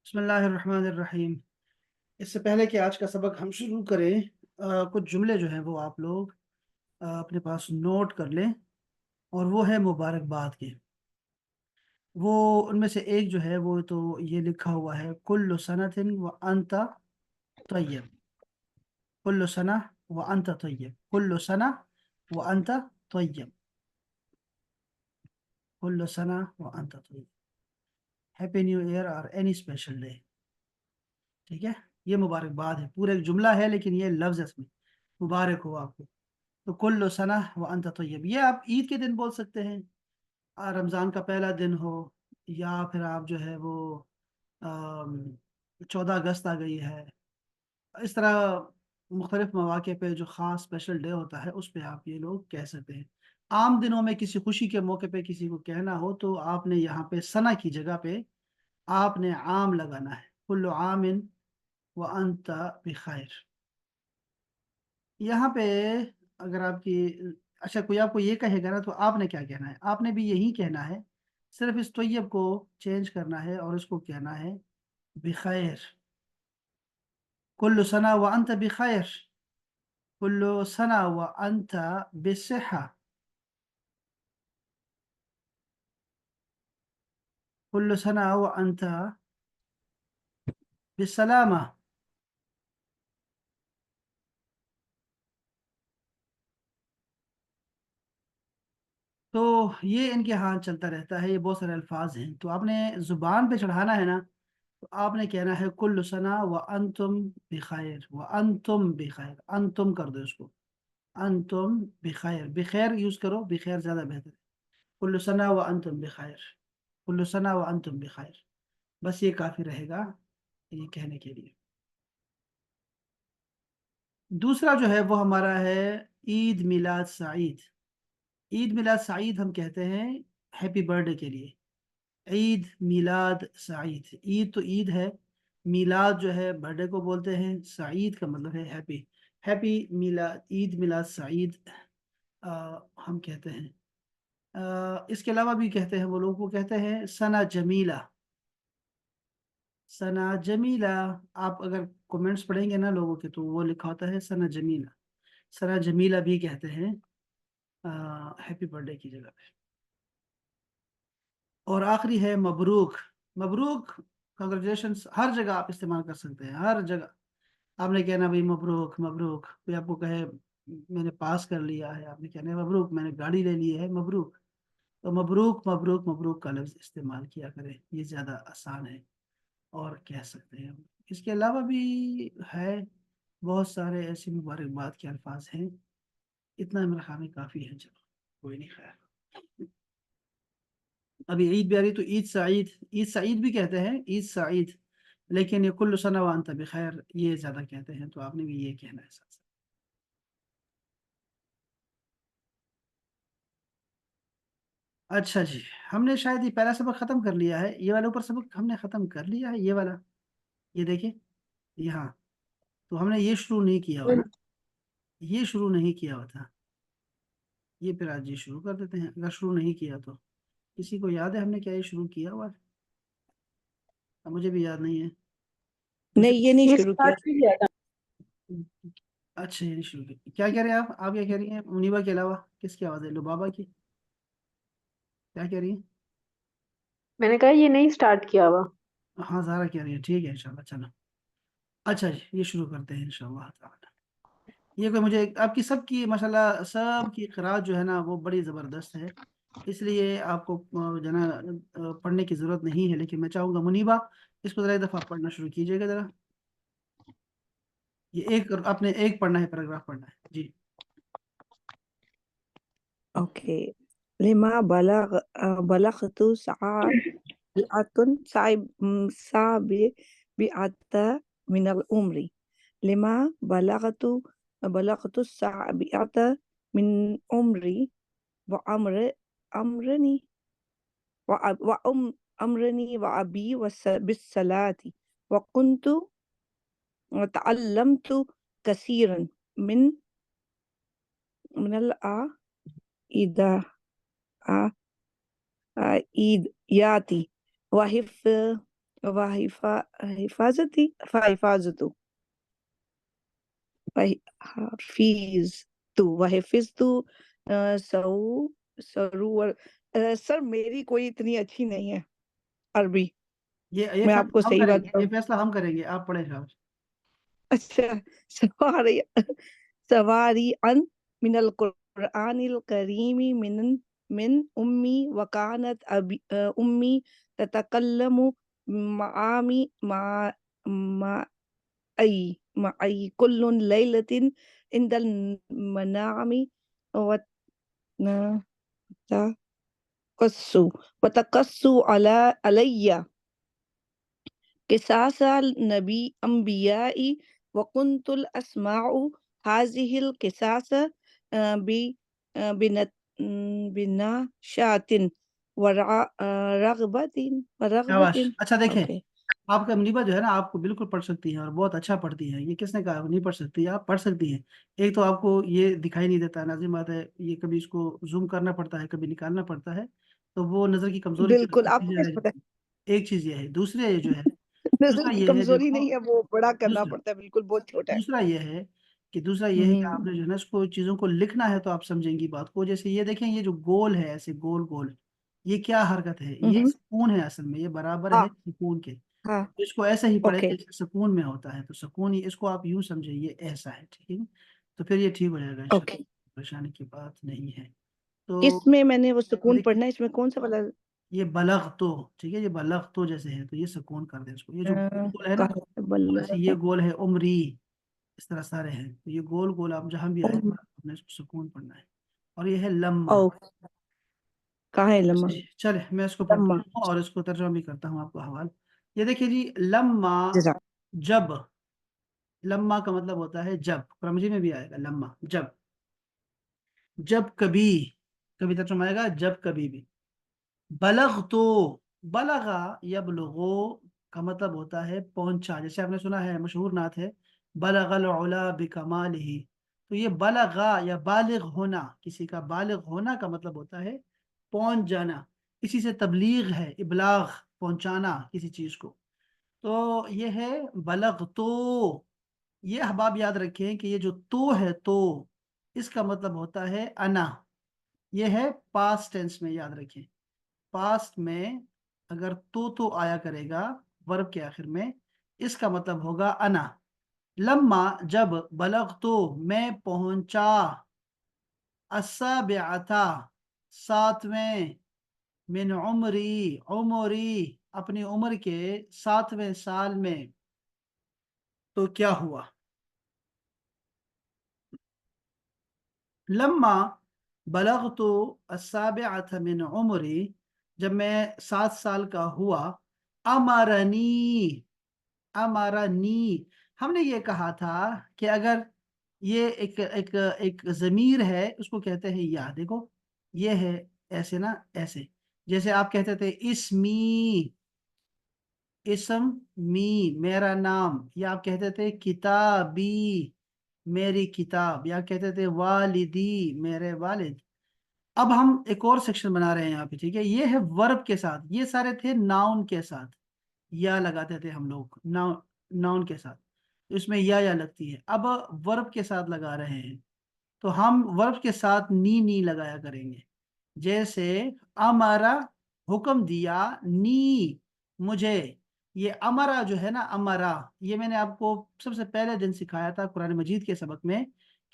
بسم اللہ الرحمن الرحیم۔ اس سے پہلے کہ آج کا سبق ہم شروع کریں، کچھ جملے جو ہیں وہ آپ لوگ اپنے پاس نوٹ کر لیں، اور وہ ہے مبارکباد کے۔ وہ ان میں سے ایک جو ہے وہ تو یہ لکھا ہوا ہے، کل سنۃ وانت طیب، کل سنہ وانت طیب، کل سنہ وانت طیب، کل سنہ وانت طیب، ہیپی نیو ایئر اور اینی اسپیشل ڈے۔ ٹھیک ہے، یہ مبارکباد ہے، پورا ایک جملہ ہے لیکن یہ لفظ اس میں مبارک ہو آپ کو۔ تو کل سنہ وانت طیب، یہ آپ عید کے دن بول سکتے ہیں، رمضان کا پہلا دن ہو، یا پھر آپ جو ہے وہ 14 اگست آ گئی ہے، اس طرح مختلف مواقع پہ جو خاص اسپیشل ڈے ہوتا ہے اس پہ آپ یہ لوگ کہہ سکتے ہیں۔ عام دنوں میں کسی خوشی کے موقع پہ کسی کو کہنا ہو تو آپ نے یہاں پہ سنہ کی جگہ پہ آپ نے عام لگانا ہے، کل عام وانت بخیر۔ یہاں پہ اگر آپ کی اچھا کوئی آپ کو یہ کہے گا نا تو آپ نے کیا کہنا ہے؟ آپ نے بھی یہی کہنا ہے، صرف اس طیب کو چینج کرنا ہے اور اس کو کہنا ہے بخیر۔ کل سنہ وانت بخیر، کل سنہ وانت بصحہ، کل سنہ وانت بالسلامہ۔ تو یہ ان کے ہاں چلتا رہتا ہے، یہ بہت سارے الفاظ ہیں، تو آپ نے زبان پہ چڑھانا ہے نا، تو آپ نے کہنا ہے کل سنہ وانتم بخیر، وانتم بخیر، انتم کر دو اس کو، انتم بخیر، بخیر یوز کرو، بخیر زیادہ بہتر ہے۔ کل سنہ وانتم بخیر، کل سنہ وانتم بخیر، بس یہ کافی رہے گا یہ کہنے کے لیے۔ دوسرا جو ہے وہ ہمارا ہے عید میلاد سعید۔ عید میلاد سعید ہم کہتے ہیں ہیپی برتھڈے کے لیے، عید میلاد سعید، عید تو عید ہے، میلاد جو ہے برتھڈے کو بولتے ہیں، سعید کا مطلب ہے ہیپی، ہیپی میلاد، عید میلاد سعید ہم کہتے ہیں۔ اس کے علاوہ بھی کہتے ہیں، وہ لوگ کو کہتے ہیں سنہ جمیلہ، سنہ جمیلہ۔ آپ اگر کومنٹس پڑھیں گے نا لوگوں کے تو وہ لکھا ہوتا ہے سنہ جمیلہ، سنہ جمیلہ بھی کہتے ہیں ہیپی برتھڈے کی جگہ پہ۔ اور آخری ہے مبروک، مبروک کنگریچولیشنس، ہر جگہ آپ استعمال کر سکتے ہیں، ہر جگہ آپ نے کہنا بھائی مبروک مبروک، کوئی آپ کو کہے میں نے پاس کر لیا ہے، آپ نے کہنا ہے مبروک، میں نے گاڑی لے لی ہے مبروک۔ تو مبروک مبروک مبروک کا لفظ استعمال کیا کریں، یہ زیادہ آسان ہے اور کہہ سکتے ہیں۔ اس کے علاوہ بھی ہے بہت سارے ایسے مبارکباد کے الفاظ ہیں، اتنا میرے خیال میں کافی ہے، چلو کوئی نہیں خیر۔ ابھی عید بھی آ رہی تو عید سعید، عید سعید بھی کہتے ہیں، عید سعید، لیکن یہ کل سنہ وانت بخیر یہ زیادہ کہتے ہیں، تو آپ نے بھی یہ کہنا ہے ساتھ ساتھ۔ اچھا جی، ہم نے شاید یہ پہلا سبق ختم کر لیا ہے، یہ والا اوپر سبق ہم نے ختم کر لیا ہے، یہ والا، یہ دیکھیں یہاں، تو ہم نے یہ شروع نہیں کیا ہوا نا، یہ شروع نہیں کیا ہوا تھا، یہ پھر آج یہ شروع کر دیتے ہیں اگر شروع نہیں کیا تو۔ کسی کو یاد ہے ہم نے کیا یہ شروع کیا ہوا؟ مجھے بھی یاد نہیں ہے۔ نہیں یہ نہیں شروع کیا۔ اچھا یہ نہیں شروع کیا، کیا کہہ رہے ہیں آپ کیا کہہ رہی ہیں منیبا کے علاوہ؟ کس کی آواز ہے؟ لبابا کی؟ کیا کہہ رہی ہیں؟ میں نے کہا یہ نہیں سٹارٹ کیا ہوا۔ ہاں زارا کہہ رہی ہے، ٹھیک ہے انشاءاللہ، چلو اچھا جی یہ شروع کرتے ہیں انشاءاللہ تعالی۔ یہ کوئی مجھے آپ کی سب کی ماشاءاللہ سب کی قراءت جو ہے نا وہ بڑی زبردست ہے، اس لیے آپ کو جو ہے نا پڑھنے کی ضرورت نہیں ہے، لیکن میں چاہوں گا منیبا اس کو ذرا ایک دفعہ پڑھنا شروع کیجیے گا ذرا، یہ ایک آپ نے ایک پڑھنا ہے، پیراگراف پڑھنا ہے جی۔ اوکے، لما بلغت سابعة من العمر، لما بلغت سابعة من عمري وأمرني وأبي بالصلاة، وكنت تعلمت كثيرا من الإيديات وحفظ وحفاظتی فحفاظتو وحفظتو سرور سر میری کوئی اتنی اچھی نہیں ہے عربی، یہ میں آپ کو فیصلہ ہم صحیح کریں بات گے، یہ بتاؤں. فیصلہ ہم کریں گے، آپ پڑھیں گا. اچھا. سواری سواری ان من القرآن الکریم من امی وکانت امی تتکلم معامی معی کل لیلت عند المنام وتقص علی قصاص النبی انبیاء وکنت الاسماع هذه القصاص بنشاط ورغبت. شاباش. اچھا دیکھیں، اوکے. آپ کا منیبا جو ہے نا، آپ کو بالکل پڑھ سکتی ہیں اور بہت اچھا پڑھتی ہیں. یہ کس نے کہا نہیں پڑھ سکتی؟ آپ پڑھ سکتی ہیں. ایک تو آپ کو یہ دکھائی نہیں دیتا، لازم بات ہے، یہ کبھی اس کو زوم کرنا پڑتا ہے، کبھی نکالنا پڑتا ہے، تو وہ نظر کی کمزوری کی بالکل، آپ کو وجہ کیسے رہ پتا جاتی ہے. ایک چیز یہ ہے. دوسرے یہ جو ہے، ہے؟ نظر دوسرا کی یہ ہے، کمزوری دیکھو، نہیں ہے، وہ بڑا کرنا دوسرا پڑتا ہے، بالکل بہت چھوٹا ہے. دوسرا یہ ہے کہ آپ نے جو ہے نا اس کو چیزوں کو لکھنا ہے تو آپ سمجھیں گی بات کو. جیسے یہ دیکھیں، یہ جو گول ہے ایسے گول گول، یہ کیا حرکت ہے؟ یہ ہوں. سکون ہے، اصل میں یہ برابر ہاں ہے سکون کے. ہاں. اس کو ایسے ہی پڑھیں اوکے جیسے سکون میں ہوتا ہے، تو سکون ہی اس کو آپ یوں سمجھیں، یہ ایسا ہے. ٹھیک ہے، تو پھر یہ ٹھیک ہو جائے گا اوکے. انشاءاللہ، پریشانی کی بات نہیں ہے. تو اس میں نے وہ یہ سکون دیکھیں، پڑھنا ہے، اس میں کون سا والا؟ یہ بلغ تو، ٹھیک ہے، یہ بلغ تو جیسے ہے تو یہ سکون کر دیں اس کو. یہ جو گول گول ہے نا، کہاں ہے؟ بلّہ ویسے یہ گول ہے عمری، اس طرح سارے ہیں. تو یہ گول گول آپ جہاں بھی آئے آپ نے اس کو سکون پڑھنا ہے. اور یہ ہے لمہ. او کہاں ہے لمحہ؟ چلے میں اس کو پڑھتا لمحہ. ہوں اور اس کو ترجمہ بھی کرتا ہوں آپ کو حوال. یہ دیکھیے جی، لمہ جزاک. جب، لمہ کا مطلب ہوتا ہے جب. قرآن مجید میں بھی آئے گا لمہ جب، جب کبھی، کبھی ترجمہ آئے گا جب کبھی بھی. بلغ تو، بلغا یبلغو کا مطلب ہوتا ہے پہنچا. جیسے آپ نے سنا ہے، مشہور نعت ہے، بلغ العلا بکمالہ. تو یہ بلغا یا بالغ ہونا، کسی کا بالغ ہونا کا مطلب ہوتا ہے پہنچ جانا. اسی سے تبلیغ ہے، ابلاغ، پہنچانا کسی چیز کو. تو یہ ہے بلغ تو. یہ احباب یاد رکھیں کہ یہ جو تو ہے، تو اس کا مطلب ہوتا ہے انا. یہ ہے پاسٹ ٹینس میں، یاد رکھیں. پاسٹ میں اگر تو آیا کرے گا ورب کے آخر میں، اس کا مطلب ہوگا انا. لما جب، بلغ تو میں پہنچا، السابعۃ ساتویں، من عمری عمری اپنی عمر کے 7ویں سال میں، تو کیا ہوا؟ لما بلغت السابعۃ من عمری، جب میں 7 سال کا ہوا، امرنی، امرنی، ہم نے یہ کہا تھا کہ اگر یہ ایک ضمیر ہے، اس کو کہتے ہیں یا. دیکھو یہ ہے ایسے نا، ایسے جیسے آپ کہتے تھے اسمی، اسم می میرا نام، یا آپ کہتے تھے کتابی میری کتاب، یا کہتے تھے والدی میرے والد. اب ہم ایک اور سیکشن بنا رہے ہیں یہاں پہ، ٹھیک ہے. یہ ہے ورب کے ساتھ، یہ سارے تھے ناؤن کے ساتھ، یا لگاتے تھے ہم لوگ ناؤن کے ساتھ، اس میں یا لگتی ہے. اب ورب کے ساتھ لگا رہے ہیں، تو ہم ورب کے ساتھ نی لگایا کریں گے. جیسے امارا حکم دیا، نی مجھے. یہ امرا جو ہے نا، امرا، یہ میں نے آپ کو سب سے پہلے دن سکھایا تھا قرآن مجید کے سبق میں،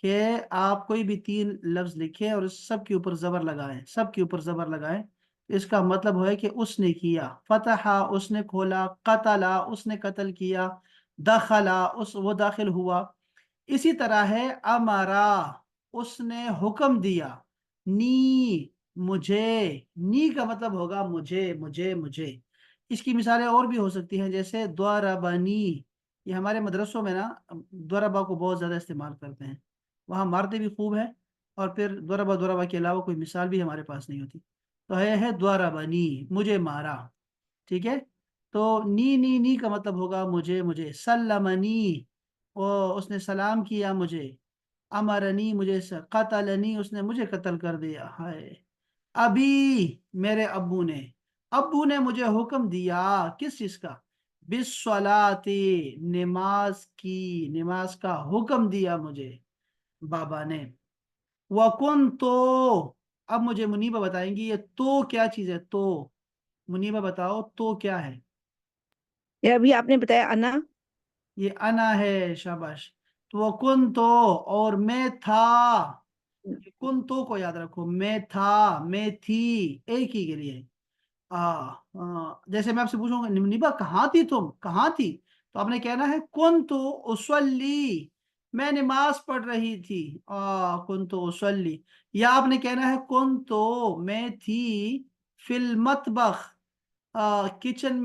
کہ آپ کوئی بھی 3 لفظ لکھیں اور سب کے اوپر زبر لگائیں، سب کے اوپر زبر لگائیں. اس کا مطلب ہے کہ اس نے کیا. فتحا اس نے کھولا، قتلا اس نے قتل کیا، دخلا وہ داخل ہوا. اسی طرح ہے امارا، اس نے حکم دیا، نی مجھے، نی کا مطلب ہوگا مجھے مجھے مجھے. اس کی مثالیں اور بھی ہو سکتی ہیں، جیسے ضربنی. یہ ہمارے مدرسوں میں نا ضربا کو بہت زیادہ استعمال کرتے ہیں، وہاں مارتے بھی خوب ہے، اور پھر ضربا کے علاوہ کوئی مثال بھی ہمارے پاس نہیں ہوتی. تو ہے ضربنی، مجھے مارا. ٹھیک ہے. تو نی کا مطلب ہوگا مجھے مجھے. سلمنی، اس نے سلام کیا مجھے. امرنی مجھے قتلنی، اس نے مجھے قتل کر دیا. ہائے. ابھی میرے ابو نے، ابو نے مجھے حکم دیا، کس چیز کا؟ बिस्सलाती, नमाज की, नमाज का हुक्म दिया मुझे बाबा ने। वकुन तो, अब मुझे मुनीबा बताएंगी ये तो क्या चीज है। तो मुनीबा बताओ तो क्या है। ये अभी आपने बताया अना। ये अना है, शाबाश। तो वकुन तो, और मैं था। कुन तो को याद रखो, मैं था, मैं थी, एक ही के लिए। जैसे मैं आपसे पूछूंगा निबा कहाँ थी, तुम कहाँ थी, तो आपने कहना है कुन तो उसल्ली, मैं नमाज पढ़ रही थी। कुन तो उसल्ली। या आपने कहना है कुन तो मैं थी फिल मतबख, किचन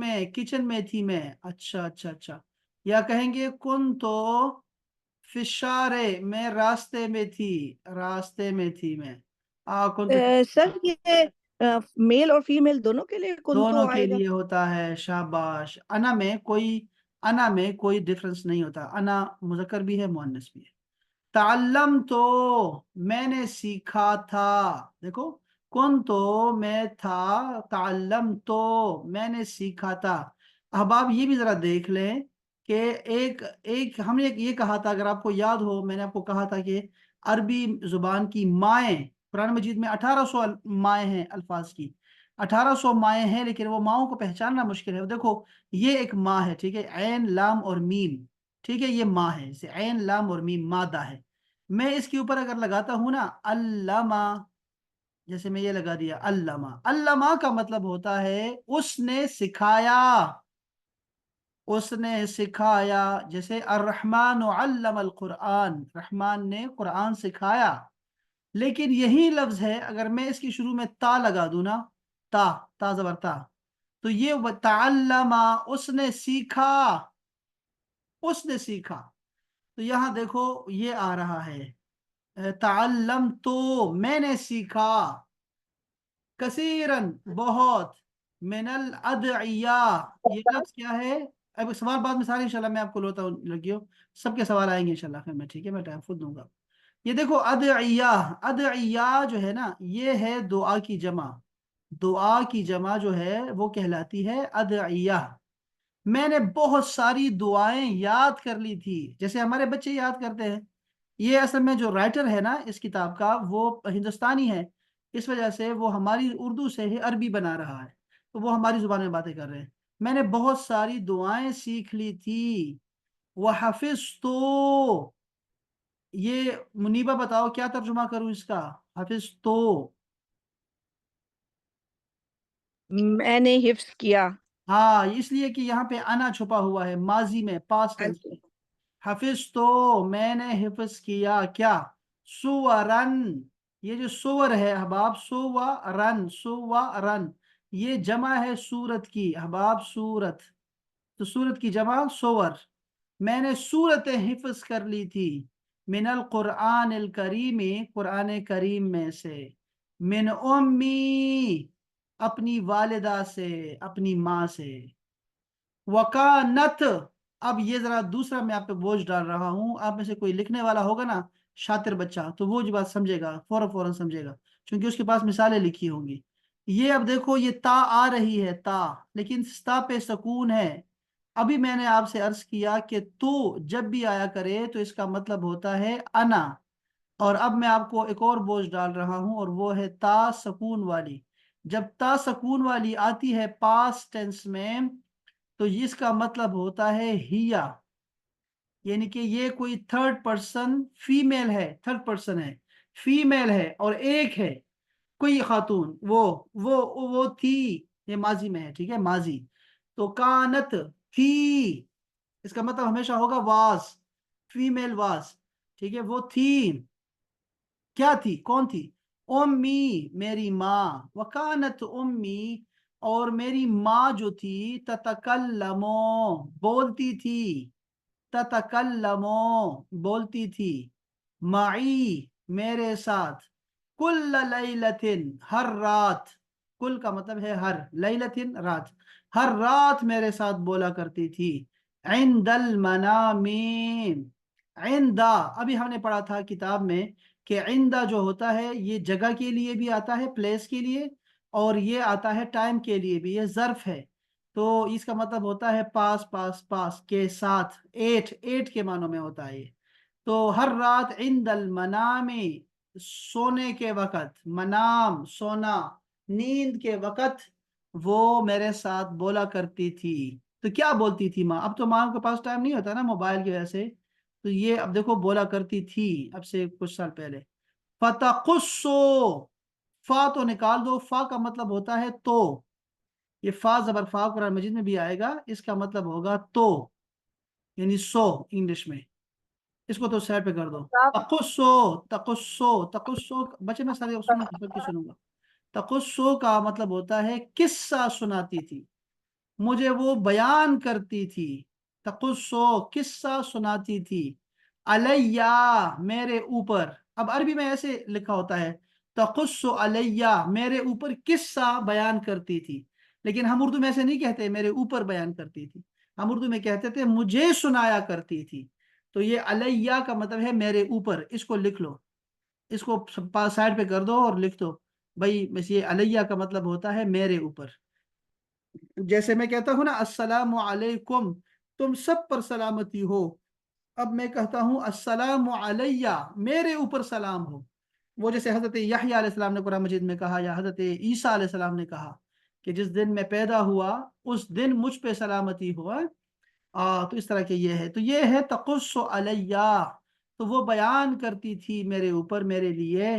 में थी मैं। अच्छा अच्छा अच्छा। या कहेंगे कुन तो फिशारे, मैं रास्ते में थी, रास्ते में थी मैं। कुन तो, सर ये मेल और फीमेल दोनों के लिए कुंतो दोनों के आएगा? लिए होता है, शाबाश। अना में कोई डिफरेंस नहीं होता, अना मुज़क्कर भी है मुअन्नस भी है। ताल्लम तो, मैंने सीखा था। देखो, कौन तो मैं था, ताल्लम तो मैंने सीखा था। अब आप ये भी जरा देख लें कि एक एक हमने एक ये कहा था, अगर आपको याद हो, मैंने आपको कहा था कि अरबी जुबान की माएँ, कुरान मजीद में 1800 माएँ हैं अल्फाज की। 1800 माएँ हैं, लेकिन वो माओं को पहचानना मुश्किल है। देखो, ये एक माँ है, ठीक है, ऐन लाम और मीम, ठीक है, ये माँ है, जैसे ऐन लाम और मीम मादा है। मैं इसके ऊपर अगर लगाता हूं ना अल्लामा, जैसे मैं ये लगा दिया अल्लामा, अल्लामा का मतलब होता है उसने सिखाया, उसने सिखाया। जैसे अर्रहमान अल्लम अल कुरान, रहमान ने कुरान सिखाया। लेकिन यही लफ्ज है, अगर मैं इसकी शुरू में ता लगा दूं ना, ता, ता जबर ता, तो ये ताल्लमा, उसने सीखा, उसने सीखा। तो यहां देखो ये आ रहा है, ताल्लम तो मैंने सीखा, कसीरन बहुत, मिनल अदइया, ये लफ्ज क्या है। अब सवाल बाद में सारे इंशाल्लाह मैं आपको लोता हूँ लगियो, सबके सवाल आएंगे इंशाल्लाह, फिर मैं ठीक है, मैं टाइम खुद दूंगा। ये देखो अदइया, अदइया जो है ना, ये है दुआ की जमा। दुआ की जमा जो है वो कहलाती है अदइया। मैंने बहुत सारी दुआएं याद कर ली थी, जैसे हमारे बच्चे याद करते हैं। ये असल में जो राइटर है ना इस किताब का, वो हिंदुस्तानी है, इस वजह से वो हमारी उर्दू से ही अरबी बना रहा है, तो वो हमारी जुबान में बातें कर रहे हैं। मैंने बहुत सारी दुआएं सीख ली थी। वह हाफिज तो, ये मुनीबा बताओ क्या तर्जुमा करूं इसका, हाफिज तो। मैंने हिफ्स किया। हाँ, इसलिए कि यहाँ पे अना छुपा हुआ है, माजी में, पास्ट टेंस अच्छा। में। हफिज तो मैंने हिफ्ज किया क्या, सुवरन। ये जो सुवर है अहबाब, सुवरन, सुवरन, ये जमा है सूरत की अहबाब, सूरत। तो सूरत की जमा सुवर। मैंने सूरतें हिफ्ज कर ली थी, मिनल कुरान अल करीम, कुरान करीम में से। मिन उम्मी, अपनी वालिदा से, अपनी माँ से। वकानत, अब ये जरा दूसरा मैं आप पे बोझ डाल रहा हूं, आप में से कोई लिखने वाला होगा ना, शातिर बच्चा, तो वो जो बात समझेगा, फौरन फौरन समझेगा, क्योंकि उसके पास मिसालें लिखी होंगी। ये अब देखो, ये ता आ रही है ता, लेकिन ता पे सुकून है। अभी मैंने आपसे अर्ज किया कि तो जब भी आया करे तो इसका मतलब होता है अना। और अब मैं आपको एक और बोझ डाल रहा हूं, और वो है ता सुकून वाली। जब ता सुकून वाली आती है पास्ट टेंस में, तो इसका मतलब होता है हिया, यानी कि ये कोई थर्ड पर्सन फीमेल है, थर्ड पर्सन है, फीमेल है, और एक है कोई खातून, वो थी। ये माजी में है, ठीक है, माजी। तो कानत, थी, इसका मतलब हमेशा होगा वाज, फीमेल वाज, ठीक है, वो थी। क्या थी, कौन थी, उम्मी, मेरी माँ, वकानत उम्मी, और मेरी माँ जो थी, ततकल्लमो, बोलती थी, ततकल्लमो, बोलती थी, माई, मेरे साथ, कुल लैलतिन, हर रात, कुल का मतलब है हर, लैलतिन रात, हर रात मेरे साथ बोला करती थी। इंदल मनामी, इंदा, अभी हमने पढ़ा था किताब में कि इंदा जो होता है ये जगह के लिए भी आता है, प्लेस के लिए, और ये आता है टाइम के लिए भी, ये ज़र्फ है। तो इसका मतलब होता है पास पास पास के साथ, एट के मानों में होता है ये। तो हर रात इंदल मनामे, सोने के वक़्त, मनाम सोना, नींद के वक़्त वो मेरे साथ बोला करती थी। तो क्या बोलती थी माँ? अब तो माँ के पास टाइम नहीं होता ना मोबाइल की वजह से, तो ये अब देखो बोला करती थी अब से कुछ साल पहले। फतकुस्सो, फा तो निकाल दो, फा का मतलब होता है तो, ये फा जबर फा कुरान मजीद में भी आएगा, इसका मतलब होगा तो, यानी सो इंग्लिश में। इसको तो साइड पे कर दो। आप तकुस्सो, तकुस्सो, तकुस्सो बच्चे मैं सारे सुनूंगा, सबकी सुनूंगा। तकुस्सो का मतलब होता है किस्सा सुनाती थी, मुझे वो बयान करती थी। तकुस्सो किस्सा सुनाती थी, अलैया मेरे ऊपर। अब अरबी में ऐसे लिखा होता है, तकुस्सो अलैया मेरे ऊपर किस्सा बयान करती थी, लेकिन हम उर्दू में ऐसे नहीं कहते मेरे ऊपर बयान करती थी, हम उर्दू में कहते थे मुझे सुनाया करती थी। तो ये अलैया का मतलब है मेरे ऊपर, इसको लिख लो, इसको साइड पे कर दो और लिख दो भाई, बस ये अलैया का मतलब होता है मेरे ऊपर। जैसे मैं कहता हूं ना अस्सलामु अलैकुम, तुम सब पर सलामती हो, अब मैं कहता हूं अस्सलामु अलैया, मेरे ऊपर सलाम हो। वो जैसे हजरत यहया अलैहि सलाम ने कुरान मजीद में कहा, या हजरत ईसा अलैहि सलाम ने कहा कि जिस दिन मैं पैदा हुआ उस दिन मुझ पे सलामती हुआ। तो इस तरह के ये है, तो ये है तकुस्सु अलैया, तो वो बयान करती थी मेरे ऊपर, मेरे लिए।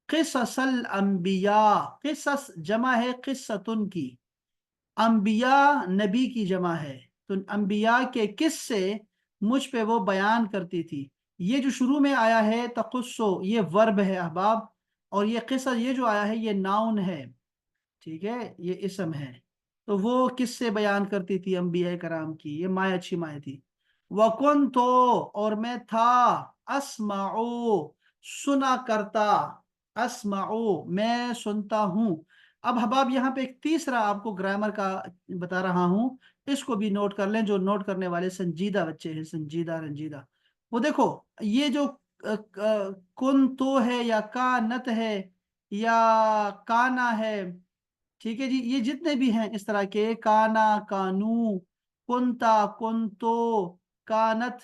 क़िससल अंबिया, क़िसस जमा है क़िस्सतुन की, अंबिया नबी की जमा है, तो अंबिया के किस्से मुझ पे वो बयान करती थी। ये जो शुरू में आया है तकुस्सो, ये वर्ब है अहबाब, और ये किस्सा ये जो आया है ये नाउन है, ठीक है, ये इसम है। तो वो किससे बयान करती थी अंबिया कराम की, ये माँ अच्छी माँ थी। वकुन तो, और मैं था, अस्माओ सुना करता, अस्माओ मैं सुनता हूँ। अब हबाब यहाँ पे एक तीसरा आपको ग्रामर का बता रहा हूँ, इसको भी नोट कर लें, जो नोट करने वाले संजीदा बच्चे हैं, संजीदा रंजीदा। वो देखो, ये जो कुन तो है या कानत है या काना है, ठीक है जी, ये जितने भी हैं इस तरह के, काना, कानू, कुंता, कुंतो, कानत,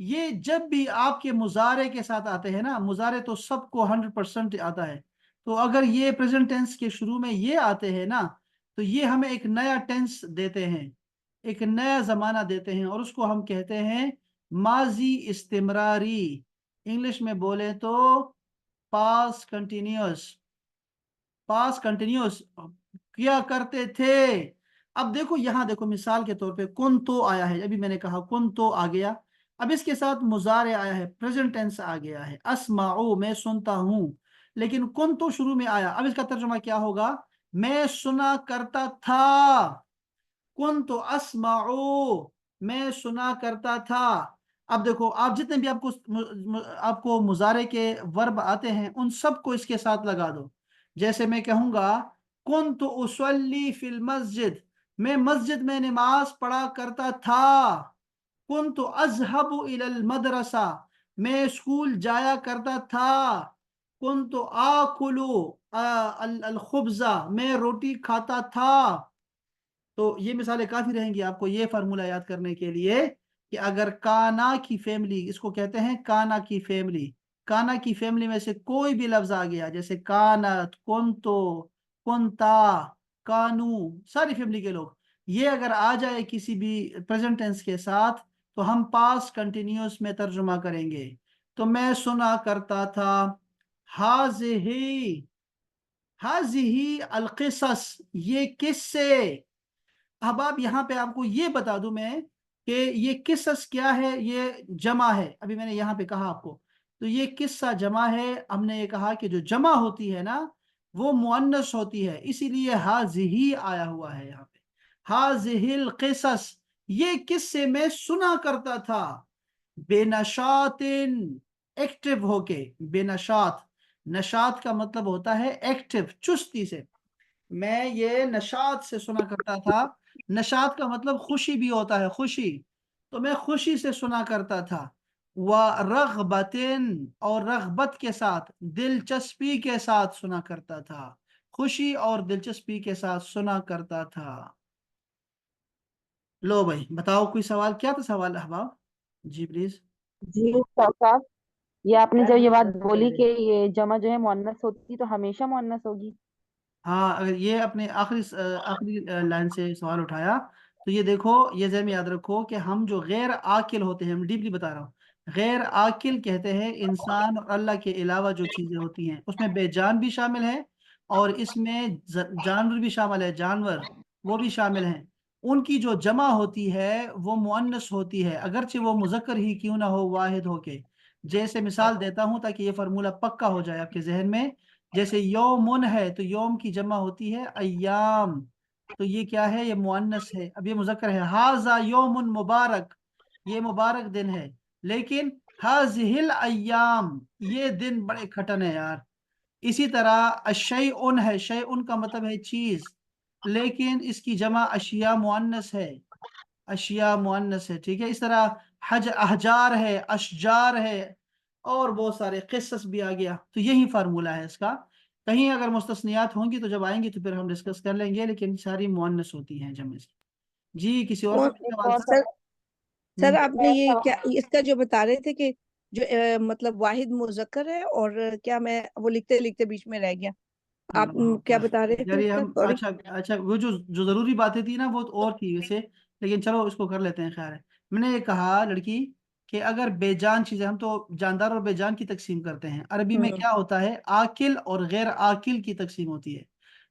ये जब भी आपके मुजारे के साथ आते हैं ना, मुजारे तो सबको 100% आता है, तो अगर ये प्रेजेंट टेंस के शुरू में ये आते हैं ना, तो ये हमें एक नया टेंस देते हैं, एक नया जमाना देते हैं, और उसको हम कहते हैं माजी इस्तिमरारी, इंग्लिश में बोले तो पास कंटिन्यूअस, पास कंटिन्यूअस किया करते थे। अब देखो यहाँ देखो, मिसाल के तौर पे कुन तो आया है, अभी मैंने कहा कुन तो आ गया, अब इसके साथ मुजारे आया है, प्रेजेंट टेंस आ गया है, अस्माऊ मैं सुनता हूँ, लेकिन कुन तो शुरू में आया, अब इसका तर्जुमा क्या होगा, मैं सुना करता था, कुन तो अस्माऊ मैं सुना करता था। अब देखो, आप जितने भी आपको मुजारे के वर्ब आते हैं उन सबको इसके साथ लगा दो। जैसे मैं कहूंगा कुन तो उसल्ली फिल मस्जिद, मैं मस्जिद में नमाज पढ़ा करता था। कुन तो अजहबु इलल मदरसा, मैं स्कूल जाया करता था। कुन तो आकुलु अल खुब्जा, मैं रोटी खाता था। तो ये मिसालें काफी रहेंगी आपको ये फार्मूला याद करने के लिए, कि अगर काना की फैमिली, इसको कहते हैं काना की फैमिली, काना की फैमिली में से कोई भी लफ्ज आ गया, जैसे कानत, कुंतो, कुंता, कानू, सारी फैमिली के लोग, ये अगर आ जाए किसी भी प्रेजेंट टेंस के साथ, तो हम पास कंटिन्यूअस में तर्जुमा करेंगे। तो मैं सुना करता था, हाजिही, हाजिही अलकिसस, ये किस्से। अब आप यहाँ पे आपको ये बता दूं मैं कि ये किस्सस क्या है, ये जमा है, अभी मैंने यहाँ पे कहा आपको, तो ये किस्सा जमा है, हमने ये कहा कि जो जमा होती है ना वो मुअन्नस होती है, इसीलिए हाजिही आया हुआ है यहाँ पे, हाजिहिल किसस, ये किस्से में सुना करता था, बेनशातिन एक्टिव होके, बेनशात, नशात का मतलब होता है एक्टिव, चुस्ती से, मैं ये नशात से सुना करता था। नशात का मतलब खुशी भी होता है, खुशी, तो मैं खुशी से सुना करता था। व रगबतिन, और रगबत के साथ, दिलचस्पी के साथ सुना करता था, खुशी और दिलचस्पी के साथ सुना करता था। लो भाई बताओ, कोई सवाल, क्या था सवाल अहबाब? जी प्लीज। जी उस्ताद साहब, ये आपने जब ये बात बोली कि ये जमा जो है मुअन्नस होती तो हमेशा मुअन्नस होगी। हाँ, अगर ये अपने आखिरी लाइन से सवाल उठाया, तो ये देखो, ये ज़हन में याद रखो कि हम जो गैर आकिल होते हैं, मैं डीपली बता रहा हूँ, गैर आकिल कहते हैं इंसान और अल्लाह के अलावा जो चीज़ें होती हैं, उसमें बेजान भी शामिल है, और इसमें जानवर भी शामिल है, जानवर वो भी शामिल हैं। उनकी जो जमा होती है वो मुअन्नस होती है, अगरचे वो मुज़क्कर ही क्यों ना हो, वाहिद होके। जैसे मिसाल देता हूँ ताकि ये फार्मूला पक्का हो जाए आपके जहन में। जैसे यौमुन है तो यौम की जमा होती है अय्याम, तो ये क्या है, ये मुअन्नस है। अब ये मुज़क्कर है, हाजा यौमुन मुबारक, ये मुबारक दिन है। लेकिन हाजिहिल अय्याम, ये दिन बड़े खटन है यार। इसी तरह अशैउन है, शैउन का मतलब है चीज, लेकिन इसकी जमा अशिया मुअन्नस है, अशिया मुअन्नस है, ठीक है। इस तरह हज अहजार है, अशजार है, और बहुत सारे किस्सस भी आ गया। तो यही फार्मूला है इसका। कहीं अगर मुस्तस्नियात होंगी तो जब आएंगी तो फिर हम डिस्कस कर लेंगे, लेकिन सारी मुअन्नस होती हैं जमे से। जी, किसी और का और कोई एक सवाल और था? सर, सर हम्म। आपने ये क्या सवाल। इसका जो बता रहे थे कि जो मतलब वाहिद मुज़क्कर है, और क्या मैं वो लिखते लिखते बीच में रह गया। आप क्या बता रहे थे यार ये उसका? हम, सॉरी। अच्छा अच्छा, वो जो जो जरूरी बातें थी ना वो तो और थी वैसे, लेकिन चलो इसको कर लेते हैं, खैर है। मैंने ये कहा लड़की कि अगर बेजान चीजें, हम तो जानदार और बेजान की तकसीम करते हैं, अरबी में हम्म। क्या होता है, आकिल और गैर आकिल की तकसीम होती है।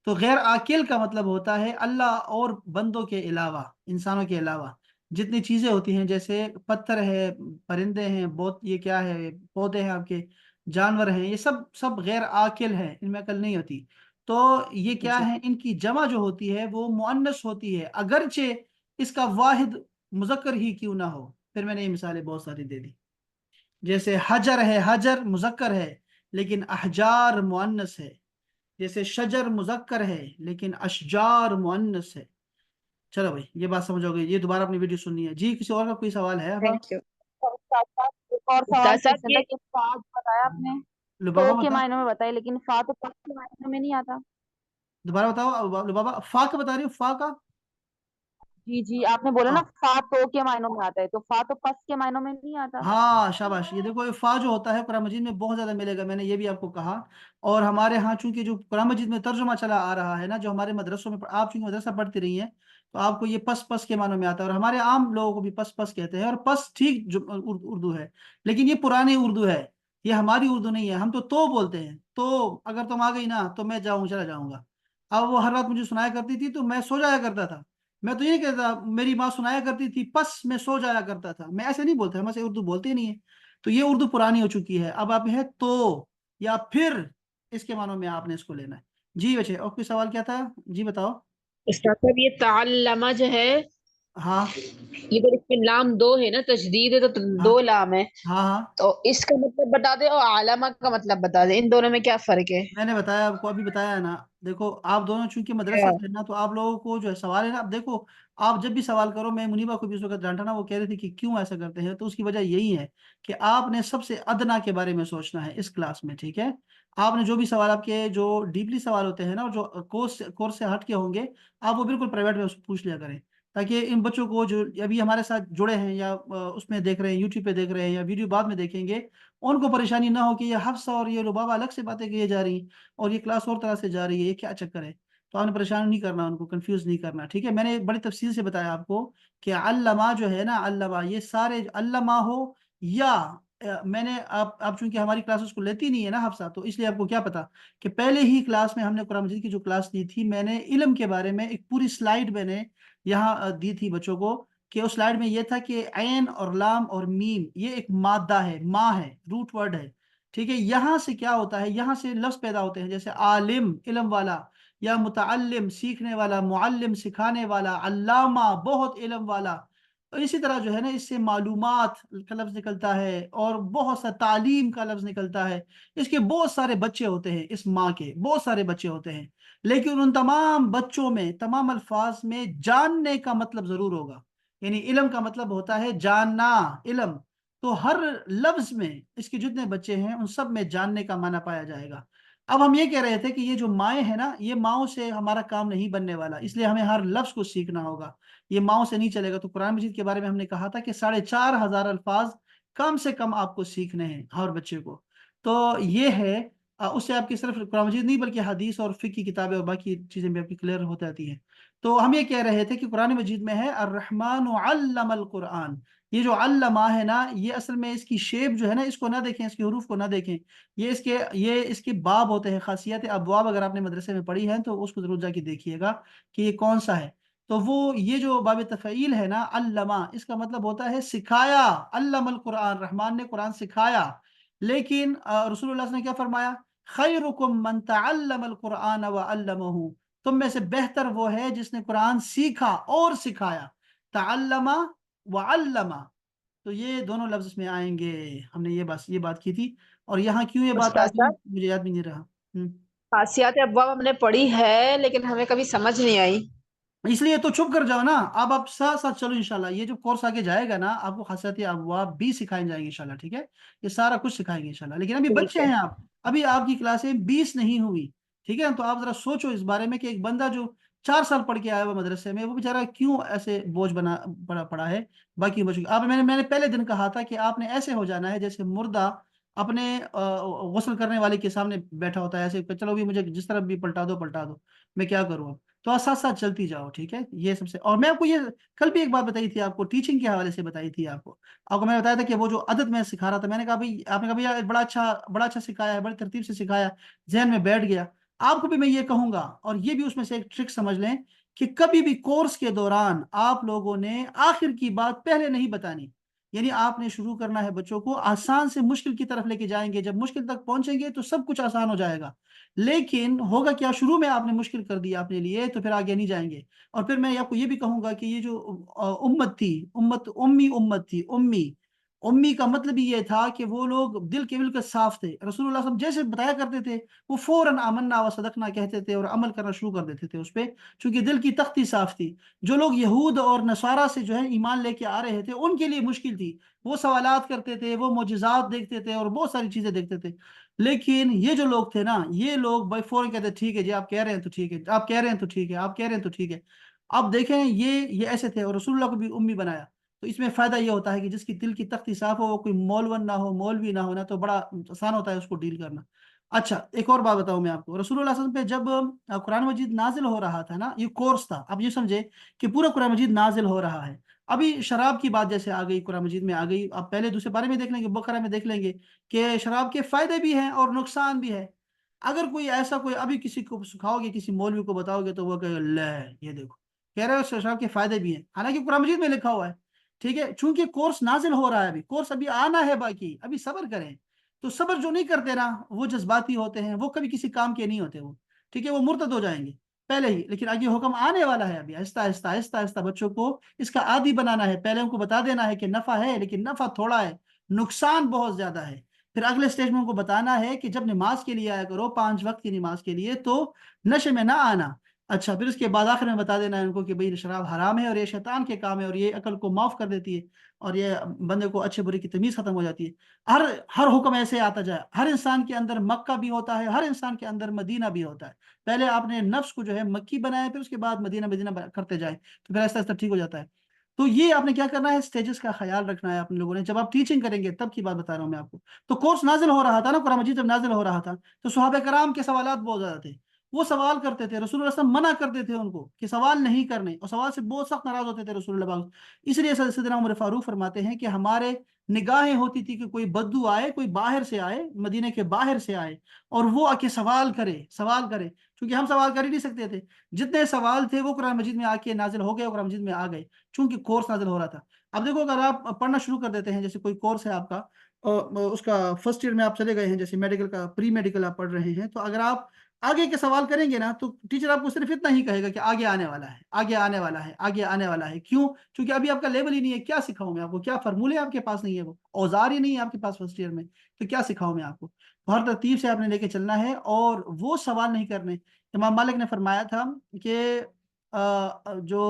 तो गैर आकिल का मतलब होता है अल्लाह और बंदों के अलावा, इंसानों के अलावा जितनी चीजें होती हैं, जैसे पत्थर है, परिंदे हैं, बहुत ये क्या है, पौधे हैं आपके, जानवर हैं, ये सब सब गैर आकिल है, इनमें अकल नहीं होती। तो ये क्या जी। है, इनकी जमा जो होती है वो मुअन्नस होती है, अगरचे इसका वाहिद मुज़क्कर ही क्यों ना हो। फिर मैंने ये मिसालें बहुत सारी दे दी। जैसे हजर है, हजर मुज़क्कर है लेकिन अहजार मुअन्नस है। जैसे शजर मुज़क्कर है लेकिन अशजार मुअन्नस है। चलो भाई, ये बात समझोगे, ये दोबारा अपनी वीडियो सुननी है। जी, किसी और का कोई सवाल है अब? Thank you. उस्ताद साहब, एक और सवाल उस्ताद साहब पूछना था ये कि फात बताया आपने, लुबाबा तो के बता, मायनों में बताया, लेकिन फा तो पस के मायनों में नहीं आता। दोबारा बताओ। लुबाबा, फा का बता रही हो, फा का? जी जी, आपने बोला ना हाँ फा तो के मायनों में आता है, तो फा तो पस के मायनों में नहीं आता। हाँ, शाबाश। ये देखो, ये फा जो होता है कुरान मजीद में बहुत ज्यादा मिलेगा, मैंने ये भी आपको कहा। और हमारे यहाँ चूंकि जो कुरान मजीद में तर्जुमा चला आ रहा है ना, जो हमारे मदरसों में, आप चूंकि मदरसा पढ़ती रही हैं, तो आपको ये पस पस के मानों में आता है, और हमारे आम लोगों को भी पस पस कहते हैं। और पस ठीक जो उर्दू है, लेकिन ये पुरानी उर्दू है, ये हमारी उर्दू नहीं है। हम तो बोलते हैं, तो अगर तुम आ गई ना तो मैं चला जाऊंगा। अब वो हर रात मुझे सुनाया करती थी तो मैं सो जाया करता था। मैं तो ये कहता, मेरी माँ सुनाया करती थी पस में सो जाया करता था, मैं ऐसे नहीं बोलता, हम ऐसे उर्दू बोलते ही नहीं है। तो ये उर्दू पुरानी हो चुकी है, अब आप है तो या फिर, इसके मानों में आपने इसको लेना है। जी बच्चे, और कोई सवाल क्या था? जी बताओ। उस्ताद साहब ये ताल्लमा जो है, हाँ ये तो इसमें लाम दो है ना, तशदीद है तो हाँ दो लाम है। हाँ हाँ, तो इसका मतलब बता दे और आलमा का मतलब बता दे, इन दोनों में क्या फर्क है? मैंने बताया आपको, अभी बताया है ना। देखो, आप दोनों चूंकि मदरसे क्या? से हैं ना, तो आप लोगों को जो है सवाल है ना, अब देखो, आप जब भी सवाल करो, मैं मुनीबा को भी उस वक्त डांटा ना, वो कह रही थी कि क्यों ऐसा करते हैं, तो उसकी वजह यही है कि आपने सबसे अदना के बारे में सोचना है इस क्लास में, ठीक है। आपने जो भी सवाल, आपके जो डीपली सवाल होते हैं ना, और जो कोर्स से हट के होंगे, आप वो बिल्कुल प्राइवेट में उसको पूछ लिया करें, ताकि इन बच्चों को जो अभी हमारे साथ जुड़े हैं, या उसमें देख रहे हैं, यूट्यूब पे देख रहे हैं, या वीडियो बाद में देखेंगे, उनको परेशानी ना हो कि ये हफ्सा और ये लुबाबा अलग से बातें किए जा रही हैं, और ये क्लास और तरह से जा रही है, ये क्या चक्कर है। तो आपने परेशान नहीं करना, उनको कंफ्यूज नहीं करना, ठीक है। मैंने बड़ी तफसील से बताया आपको कि अल्लमा जो है ना, अल्लमा, ये सारे अल्लमा हो, या मैंने आप चूंकि हमारी क्लासेस को लेती नहीं है ना हफ्सा, तो इसलिए आपको क्या पता कि पहले ही क्लास में हमने कुरान मजीद की जो क्लास दी थी, मैंने इल्म के बारे में एक पूरी स्लाइड मैंने यहाँ दी थी बच्चों को, कि उस स्लाइड में ये था कि ऐन और लाम और मीम ये एक मादा है, माँ है, रूट वर्ड है, ठीक है। यहाँ से क्या होता है, यहाँ से लफ्ज पैदा होते हैं, जैसे आलिम इल्म वाला, या मुतअल्लिम सीखने वाला, मुअल्लिम सिखाने वाला, अल्लामा बहुत इल्म वाला। तो इसी तरह जो है ना, इससे मालूमात का लफ्ज निकलता है, और बहुत सा तालीम का लफ्ज निकलता है। इसके बहुत सारे बच्चे होते हैं, इस माँ के बहुत सारे बच्चे होते हैं, लेकिन उन तमाम बच्चों में, तमाम अल्फाज में जानने का मतलब जरूर होगा। यानी इल्म का मतलब होता है जानना, इल्म। तो हर लफ्ज में इसके जितने बच्चे हैं उन सब में जानने का माना पाया जाएगा। اب ہم یہ کہہ رہے تھے کہ یہ جو مائیں ہیں نا، یہ ماؤں سے ہمارا کام نہیں بننے والا، اس لیے ہمیں ہر لفظ کو سیکھنا ہوگا، یہ ماؤں سے نہیں چلے گا۔ تو قرآن مجید کے بارے میں ہم نے کہا تھا کہ 4,500 الفاظ کم سے کم آپ کو سیکھنے ہیں ہر بچے کو۔ تو یہ ہے، اس سے آپ کی صرف قرآن مجید نہیں بلکہ حدیث اور فقہ کی کتابیں اور باقی چیزیں بھی آپ کی کلیئر ہوتی آتی ہیں۔ تو ہم یہ کہہ رہے تھے کہ قرآن مجید میں ہے الرحمن علم القرآن، یہ جو علمہ ہے نا، یہ اصل میں اس کی شیپ جو ہے نا، اس کو نہ دیکھیں، اس کے حروف کو نہ دیکھیں، یہ اس کے باب ہوتے ہیں، خاصیت ابواب اگر آپ نے مدرسے میں پڑھی ہے تو اس کو ضرور جا کے دیکھیے گا کہ یہ کون سا ہے۔ تو وہ یہ جو باب تفعیل ہے نا، علمہ، اس کا مطلب ہوتا ہے سکھایا، علم القرآن، رحمان نے قرآن سکھایا۔ لیکن رسول اللہ صلی اللہ علیہ وسلم نے کیا فرمایا؟ خیرکم من تعلم القرآن وعلمہ، تم میں سے بہتر وہ ہے جس نے قرآن سیکھا اور سکھایا، تعلم وعلم، تو یہ دونوں لفظ اس میں آئیں گے۔ ہم نے یہ بات کی تھی، اور یہاں کیوں یہ بات استاد آتی صاحب، مجھے یاد بھی نہیں رہا۔ خاصیات ابواب ہم نے پڑھی ہے لیکن ہمیں کبھی سمجھ نہیں آئی۔ اس لیے تو چپ کر جاؤ نا، اب آپ ساتھ ساتھ چلو انشاءاللہ، یہ جو کورس آگے جائے گا نا، آپ کو خاصیت ابواب بھی سکھائے جائیں گے انشاءاللہ، ٹھیک ہے؟ یہ سارا کچھ سکھائیں گے انشاءاللہ، لیکن ابھی ٹھیک بچے ہے، ہیں آپ، ابھی آپ کی کلاسیں 20 نہیں ہوئی، ٹھیک ہے؟ تو آپ ذرا سوچو اس بارے میں کہ ایک بندہ جو 4 سال پڑھ کے آیا ہوا مدرسے میں، وہ بیچارہ کیوں ایسے بوجھ پڑا ہے باقی بچوں کی۔ میں نے پہلے دن کہا تھا کہ آپ نے ایسے ہو جانا ہے جیسے مردہ اپنے غسل کرنے والے کے سامنے بیٹھا ہوتا ہے، ایسے کہ چلو بھی مجھے جس طرف بھی پلٹا دو، میں کیا کروں اب؟ تو آپ ساتھ ساتھ چلتی جاؤ، ٹھیک ہے؟ یہ سب سے، اور میں آپ کو یہ کل بھی ایک بات بتائی تھی، آپ کو ٹیچنگ کے حوالے سے بتائی تھی، آپ کو میں نے بتایا تھا کہ وہ جو عدد میں سکھا رہا تھا، میں نے کہا بھائی، آپ نے کہا بھائی بڑا اچھا سکھایا ہے، بڑی ترتیب سے سکھایا، ذہن میں بیٹھ گیا۔ آپ کو بھی میں یہ کہوں گا، اور یہ بھی اس میں سے ایک ٹرک سمجھ لیں، کہ کبھی بھی کورس کے دوران آپ لوگوں نے آخر کی بات پہلے نہیں بتانی، یعنی آپ نے شروع کرنا ہے بچوں کو آسان سے مشکل کی طرف لے کے جائیں گے، جب مشکل تک پہنچیں گے تو سب کچھ آسان ہو جائے گا، لیکن ہوگا کیا، شروع میں آپ نے مشکل کر دیا اپنے لیے تو پھر آگے نہیں جائیں گے۔ اور پھر میں آپ کو یہ بھی کہوں گا کہ یہ جو امت تھی، امت تھی، امی کا مطلب ہی یہ تھا کہ وہ لوگ دل کے بالکل صاف تھے، رسول اللہ صلی اللہ علیہ وسلم جیسے بتایا کرتے تھے وہ فوراً آمنا و صدقنا کہتے تھے اور عمل کرنا شروع کر دیتے تھے اس پہ، چونکہ دل کی تختی صاف تھی۔ جو لوگ یہود اور نصارہ سے جو ہے ایمان لے کے آ رہے تھے، ان کے لیے مشکل تھی، وہ سوالات کرتے تھے، وہ معجزات دیکھتے تھے اور بہت ساری چیزیں دیکھتے تھے، لیکن یہ جو لوگ تھے نا، یہ لوگ بائی فوراً کہتے ٹھیک ہے جی، آپ کہہ رہے ہیں تو ٹھیک ہے، آپ کہہ رہے ہیں تو ٹھیک ہے، آپ کہہ رہے ہیں تو ٹھیک ہے۔ اب دیکھیں یہ ایسے تھے، اور رسول اللہ کو بھی امی بنایا، تو اس میں فائدہ یہ ہوتا ہے کہ جس کی دل کی تختی صاف ہو، وہ کوئی مولون نہ ہو، مولوی نہ ہونا، تو بڑا آسان ہوتا ہے اس کو ڈیل کرنا۔ اچھا، ایک اور بات بتاؤں میں آپ کو، رسول اللہ صلی اللہ علیہ وسلم پہ جب قرآن مجید نازل ہو رہا تھا نا، یہ کورس تھا، اب یہ سمجھے کہ پورا قرآن مجید نازل ہو رہا ہے۔ ابھی شراب کی بات جیسے آ گئی قرآن مجید میں آ گئی، آپ پہلے دوسرے بارے میں دیکھ لیں گے، بقرہ میں دیکھ لیں گے کہ شراب کے فائدے بھی ہیں اور نقصان بھی ہے۔ اگر کوئی ایسا کوئی ابھی کسی کو سکھاؤ گے، کسی مولوی کو بتاؤ گے، تو وہ کہے گا لے یہ دیکھو، کہہ رہے ہو شراب کے فائدے بھی ہیں، حالانکہ قرآن مجید میں لکھا ہوا ہے، ٹھیک ہے؟ چونکہ کورس نازل ہو رہا ہے، ابھی کورس ابھی آنا ہے، باقی ابھی صبر کریں۔ تو صبر جو نہیں کرتے نا، وہ جذباتی ہوتے ہیں، وہ کبھی کسی کام کے نہیں ہوتے، وہ ٹھیک ہے، وہ مرتد ہو جائیں گے پہلے ہی۔ لیکن آگے حکم آنے والا ہے، ابھی آہستہ آہستہ آہستہ آہستہ بچوں کو اس کا عادی بنانا ہے، پہلے ان کو بتا دینا ہے کہ نفع ہے لیکن نفع تھوڑا ہے، نقصان بہت زیادہ ہے۔ پھر اگلے سٹیج میں ان کو بتانا ہے کہ جب نماز کے لیے آیا کرو، 5 وقت کی نماز کے لیے، تو نشے میں نہ آنا۔ اچھا، پھر اس کے بعد آخر میں بتا دینا ہے ان کو کہ بھئی شراب حرام ہے اور یہ شیطان کے کام ہے اور یہ عقل کو معاف کر دیتی ہے اور یہ بندے کو اچھے برے کی تمیز ختم ہو جاتی ہے۔ ہر حکم ایسے آتا جائے، ہر انسان کے اندر مکہ بھی ہوتا ہے، ہر انسان کے اندر مدینہ بھی ہوتا ہے۔ پہلے آپ نے نفس کو جو ہے مکی بنایا، پھر اس کے بعد مدینہ کرتے جائے، تو پھر آہستہ آہستہ ٹھیک ہو جاتا ہے۔ تو یہ آپ نے کیا کرنا ہے، سٹیجز کا خیال رکھنا ہے اپنے لوگوں نے، جب آپ ٹیچنگ کریں گے تب کی بات بتا رہا ہوں میں آپ کو۔ تو کورس نازل ہو رہا تھا نا، قرآن مجید جب نازل ہو رہا تھا تو صحابہ کرام کے سوالات بہت زیادہ تھے، وہ سوال کرتے تھے، رسول اللہ صلی اللہ علیہ وسلم منع کرتے تھے ان کو کہ سوال نہیں کرنے، اور سوال سے بہت سخت ناراض ہوتے تھے رسول اللہ پاک۔ اس لیے سیدنا عمر فاروق فرماتے ہیں کہ ہمارے نگاہیں ہوتی تھی کہ کوئی بدو آئے، کوئی باہر سے آئے، مدینے کے باہر سے آئے، اور وہ آ کے سوال کرے، چونکہ ہم سوال کر ہی نہیں سکتے تھے، جتنے سوال تھے وہ قرآن مجید میں آ کے نازل ہو گئے، قرآن مجید میں آ گئے، چونکہ کورس نازل ہو رہا تھا۔ اب دیکھو، اگر آپ پڑھنا شروع کر دیتے ہیں، جیسے کوئی کورس ہے آپ کا، اس کا فرسٹ ایئر میں آپ چلے گئے ہیں، جیسے میڈیکل کا پری میڈیکل آپ پڑھ رہے ہیں، تو اگر آپ آگے کے سوال کریں گے نا، تو ٹیچر آپ کو صرف اتنا ہی کہے گا کہ آگے آنے والا ہے، آگے آنے والا ہے، آگے آنے والا ہے۔ کیوں؟ کیونکہ ابھی آپ کا لیول ہی نہیں ہے، کیا سکھاؤں میں آپ کو، کیا فرمولے آپ کے پاس نہیں ہے، وہ اوزار ہی نہیں ہے آپ کے پاس فرسٹ ایئر میں، تو کیا سکھاؤں میں آپ کو؟ ہر ترتیب سے آپ نے لے کے چلنا ہے، اور وہ سوال نہیں کرنے۔ امام مالک نے فرمایا تھا کہ جو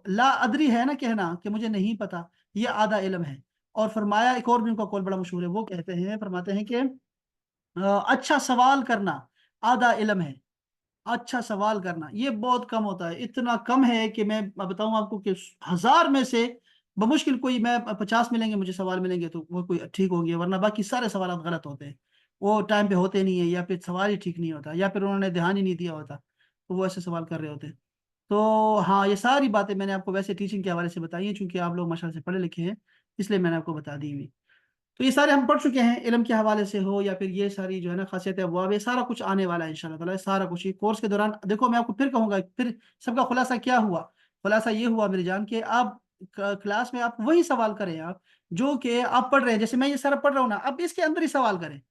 لا ادری ہے نا کہنا کہ مجھے نہیں پتا، یہ آدھا علم ہے۔ اور فرمایا، ایک اور بھی ان کا قول بڑا مشہور ہے، وہ کہتے ہیں، فرماتے ہیں کہ اچھا سوال کرنا आधा इल्म है। अच्छा सवाल करना ये बहुत कम होता है, इतना कम है कि मैं बताऊं आपको कि 1000 में से बमुश्किल कोई, मैं 50 मिलेंगे मुझे सवाल मिलेंगे तो वो कोई ठीक होंगे, वरना बाकी सारे सवाल गलत होते हैं। वो टाइम पे होते नहीं है, या फिर सवाल ही ठीक नहीं होता, या फिर उन्होंने ध्यान ही नहीं दिया होता, तो वो ऐसे सवाल कर रहे होते हैं। तो हाँ, ये सारी बातें मैंने आपको वैसे टीचिंग के हवाले से बताई हैं, चूंकि आप लोग माशाल्लाह से पढ़े लिखे हैं, इसलिए मैंने आपको बता दी हुई। तो ये सारे हम पढ़ चुके हैं, इल्म के हवाले से हो या फिर ये सारी जो है ना खासियत अबवाब, ये सारा कुछ आने वाला है इंशाल्लाह ताला, सारा कुछ ये कोर्स के दौरान। देखो मैं आपको फिर कहूंगा, फिर सबका खुलासा क्या हुआ? खुलासा ये हुआ मेरी जान के आप क्लास में आप वही सवाल करें, आप जो कि आप पढ़ रहे हैं, जैसे मैं ये सारा पढ़ रहा हूँ ना, अब इसके अंदर ही सवाल करें।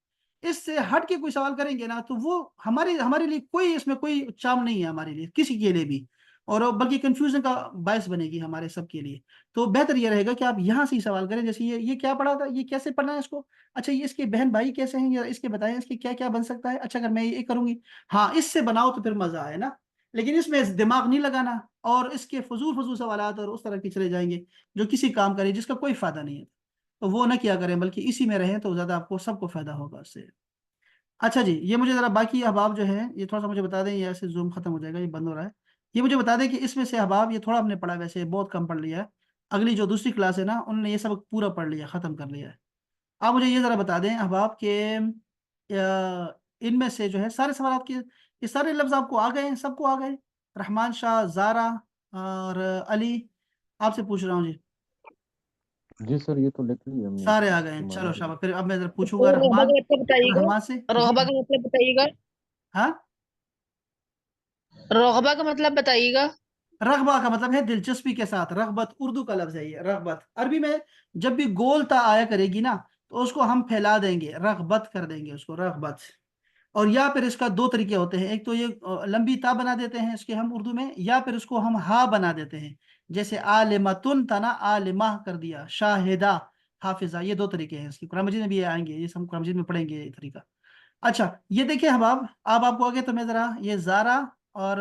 इससे हट के कोई सवाल करेंगे ना तो वो हमारे हमारे लिए कोई, इसमें कोई चाम नहीं है हमारे लिए, किसी के लिए भी, और बल्कि कंफ्यूजन का बायस बनेगी हमारे सब के लिए। तो बेहतर ये रहेगा कि आप यहाँ से ही सवाल करें, जैसे ये क्या पढ़ा था, ये कैसे पढ़ना है इसको, अच्छा ये इसके बहन भाई कैसे हैं, या इसके बताएं इसके क्या क्या बन सकता है, अच्छा अगर मैं ये करूंगी, हाँ इससे बनाओ तो फिर मजा आए ना। लेकिन इसमें दिमाग नहीं लगाना, और इसके फजूल फजूल सवालात और उस तरह के चले जाएंगे जो किसी काम करे जिसका कोई फायदा नहीं है, तो वो ना किया करें, बल्कि इसी में रहें तो ज्यादा आपको सबको फायदा होगा उससे। अच्छा जी, ये मुझे जरा बाकी अहबाब जो है ये थोड़ा सा मुझे बता दें, ये ऐसे जूम खत्म हो जाएगा, ये बंद हो रहा है। ये मुझे बता दें कि इसमें से अहबाब ये थोड़ा हमने पढ़ा, वैसे बहुत कम पढ़ लिया है, अगली जो दूसरी क्लास है ना उन्होंने ये सब पूरा पढ़ लिया, खत्म कर लिया है। आप मुझे ये जरा बता दें अहबाब के इनमें से जो है सारे सवाल के, ये सारे लफ्ज आपको आ गए हैं, सबको आ गए? रहमान शाह, जारा और अली, आपसे पूछ रहा हूँ जी। जी सर, ये तो लिख ली हमने सारे आ गए हैं, तुम्हारे चलो लिए। शाबाश। फिर अब मैं जरा तो पूछूंगा रोहबा रहमान, का मतलब बताइएगा, रहमान से रोहबा जी। का मतलब बताइएगा, हाँ, रोहबा का मतलब बताइएगा। रगबा का मतलब है दिलचस्पी के साथ, रगबत उर्दू का लफ्ज है ये, रगबत अरबी में जब भी गोल ता आया करेगी ना तो उसको हम फैला देंगे, रगबत कर देंगे उसको, रगबत। और या फिर इसका दो तरीके होते हैं, एक तो ये लंबी ता बना देते हैं इसके हम उर्दू में, या फिर उसको हम हा बना देते हैं, जैसे आलिमतुन था ना, आलिमा कर दिया, शाहिदा, हाफिजा, ये दो तरीके हैं इसके, कुरान मजीद में भी ये आएंगे, ये हम कुरान मजीद में पढ़ेंगे ये तरीका। अच्छा ये देखिए हबाब, अब आपको आगे तो मैं जरा ये जारा और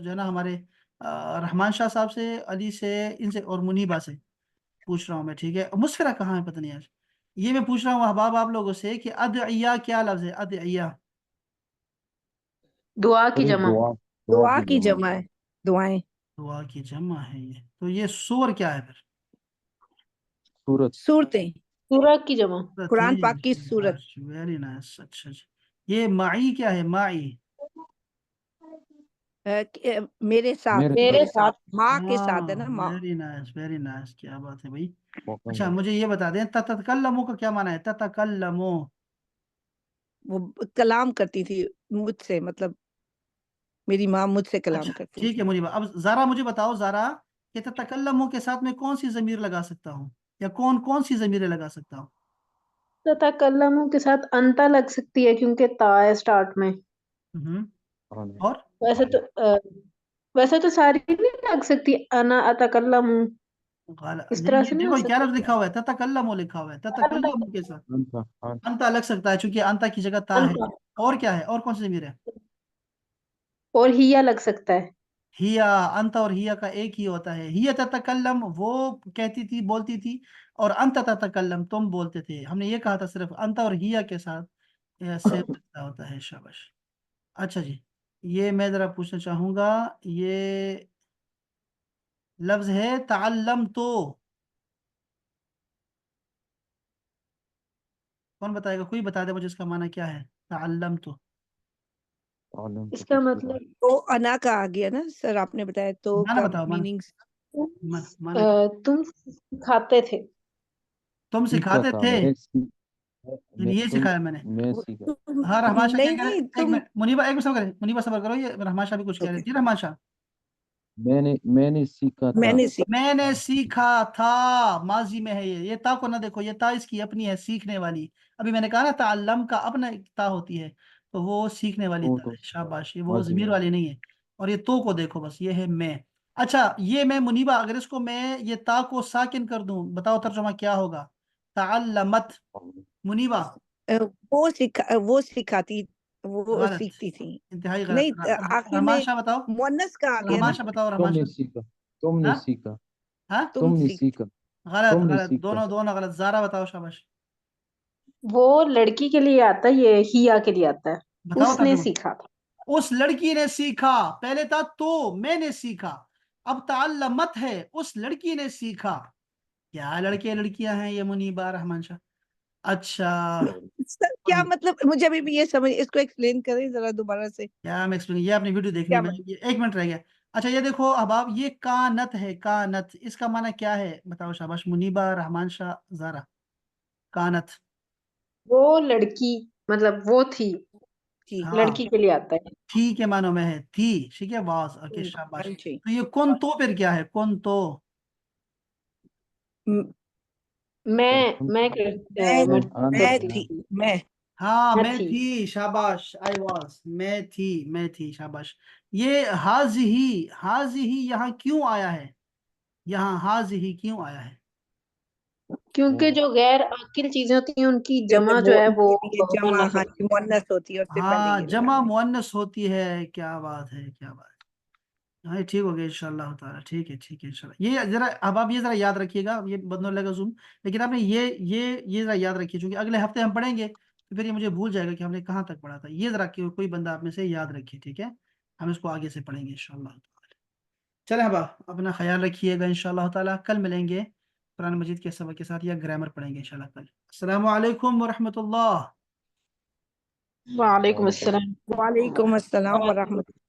जो है ना हमारे रहमान शाह साहब से, अली से, इनसे और मुनीबा से पूछ रहा हूँ मैं, ठीक है? मुस्फिरा कहाँ है पता नहीं आज। ये मैं पूछ रहा हूँ अहबाब आप लोगों से कि अदइया क्या लफ्ज है, अदइया? दुआ की सर ये जमा। दुआ दुआ की की जमा जमा है। है, दुआएं। दुआ की जमा है ये, तो ये सूर क्या है फिर? सूरत। सूरतें, सूरह की जमा। सूरत है कुरान जी, पाक की सूरत। वेरी नाइस, अच्छा अच्छा। ये माई क्या है, माई? मेरे साथ, मेरे मेरे मेरे साथ। साथ, साथ। माँ के साथ है हाँ ना, माँ। वेरी नाइस, वेरी नाइस, क्या बात है भाई। मौका अच्छा में। मुझे ये बता दें ततकल्लमो का क्या माना है, ततकल्लमो? वो कलाम करती थी मुझसे, मतलब मेरी माँ मुझसे कलाम अच्छा करती ठीक थी। है मुनीबा, अब जारा मुझे बताओ, जारा कि ततकल्लमो के साथ में कौन सी जमीर लगा सकता हूँ, या कौन कौन सी जमीरें लगा सकता हूँ? ततकल्लमु के साथ अंता लग सकती है क्योंकि ता है स्टार्ट में। हम्म, हाँ। और वैसे तो वैसे तो सारी नहीं लग सकती, अना अतकल्लमु इस तरह ये से नहीं हो देखो क्या लफ्ज सकती। लिखा हुआ है, ततकल्लमो लिखा हुआ है, ततकल्लमो के साथ अंता, हाँ। अंता लग सकता है, चूंकि अंता की जगह ता है। अंता और क्या है, और कौन सी जमीर है? और हिया लग सकता है। हिया, अंत और हिया का एक ही होता है, हिया ततकल्लम वो कहती थी, बोलती थी, और अंत ततकल्लम तुम बोलते थे, हमने ये कहा था सिर्फ अंत और हिया के साथ से लगता होता है, शाबाश। अच्छा जी, ये मैं जरा पूछना चाहूंगा, ये लफ्ज है ताल्लम तो, कौन बताएगा, कोई बता दे मुझे इसका माना क्या है, ताल्लम तो? आलम तो इसका कुछ भी मतलब तो अना का आ गया ना सर, आपने बताया तो माना का बताओ, माना, मीनिंग्स। माना क्या? तुम सिखाते थे। तुम सीखा सिखाते था थे, मैं यानी ये सिखाया मैंने। मैं सीखा। हाँ रहमान शाह क्या नहीं कह रहे नहीं, एक तुम मिनट मुनीबा, एक मिनट सबर करें, मुनीबा सबर करो, ये रहमान शाह भी कुछ कह रहे थे, रहमान शाह। मैंने सीखा था। मैंने सीखा। मैंने सीखा था, माजी में है ये ता को ना देखो, ये ता इसकी अपनी है, सीखने वाली। अभी मैंने कहा ना ताल्लम का अपना एक ता होती है, तो वो सीखने वाली वो ता तो है, शाबाश, ये वो माजी जमीर में। वाली नहीं है। और ये तो को देखो बस, ये है मैं। अच्छा ये मैं मुनीबा, अगर इसको मैं ये ता को साकिन कर दूं, बताओ तर्जुमा क्या होगा? ताल्लमत, मुनीबा। वो सिखाती, वो गलत, सीखती थी। इंतहाई गलत। नहीं, आखिर रहमान में शाह बताओ, मुअन्नस का आ गया रहमान ना, शाह बताओ, रहमान तुमने शाह। सीखा। तुमने हाँ सीखा। हाँ, तुम तुमने सीख। सीखा। गलत तुमने गलत, सीखा। दोनों दोनों गलत, जारा बताओ, शाबाश। वो लड़की के लिए आता है, ये हिया के लिए आता है। बताओ उसने ताजुब। सीखा था। उस लड़की ने सीखा, पहले था तो मैंने सीखा, अब ताल्लमत है उस लड़की ने सीखा। क्या लड़के लड़कियां हैं ये मुनीबा रहमान शाह? अच्छा, सर क्या मतलब, मुझे अभी भी ये समझ, इसको एक्सप्लेन करें जरा दोबारा से। क्या मैं एक्सप्लेन, ये आपने वीडियो देखनी क्या है, मैं ये 1 मिनट रह गया। अच्छा ये देखो अहबाब, ये कानत है, कानत, इसका माना क्या है बताओ शाबाश मुनीबा रहमान शाह जारा। कानत, वो लड़की, मतलब वो थी, जी हाँ, लड़की के लिए आता है। थी के मानो में है, थी, ठीक है, वाज, ओके शाबाश। हाँ जी। तो ये कौन तो फिर क्या है, कौन तो? म- मैं मैं मैं करती थी, थी। मैं हाँ मैं मैं थी। थी, शाबाश, आई वाज, मैं थी, शाबाश। ये हाजिही, हाजिही यहाँ क्यों आया है, यहाँ हाजिही क्यों आया है? क्योंकि जो गैर आकिल चीजें होती हैं उनकी जैसे जमा जो वो है वो उनके लिए जमा, मुअन्नस हाँ होती जी, मुअन्नस होती है और फिर पहले हाँ ये जमा लगाते मुअन्नस होती है, क्या बात है, क्या बात है। हाँ ये ठीक हो गया इंशाल्लाह ताला, ठीक है इंशाल्लाह। ये जरा, अब आप ये जरा याद रखिएगा, ये बंद होने लगा जूम, लेकिन आपने ये जरा याद रखिए, क्योंकि अगले हफ्ते हम पढ़ेंगे तो फिर ये मुझे भूल जाएगा कि हमने कहाँ तक पढ़ा था। ये जरा कोई बंदा आप में से याद रखिए, ठीक है, हम इसको आगे से पढ़ेंगे इंशाल्लाह। चले हबा, अपना ख्याल रखिएगा इंशाल्लाह ताला, कल मिलेंगे कुरान मजीद के सबक के साथ, या ग्रामर पढ़ेंगे इंशाल्लाह कल। अस्सलामु अलैकुम व रहमतुल्लाह। है। वालेकुम अस्सलाम। हैं। वालेकुम अस्सलाम व रहमतुल्लाह।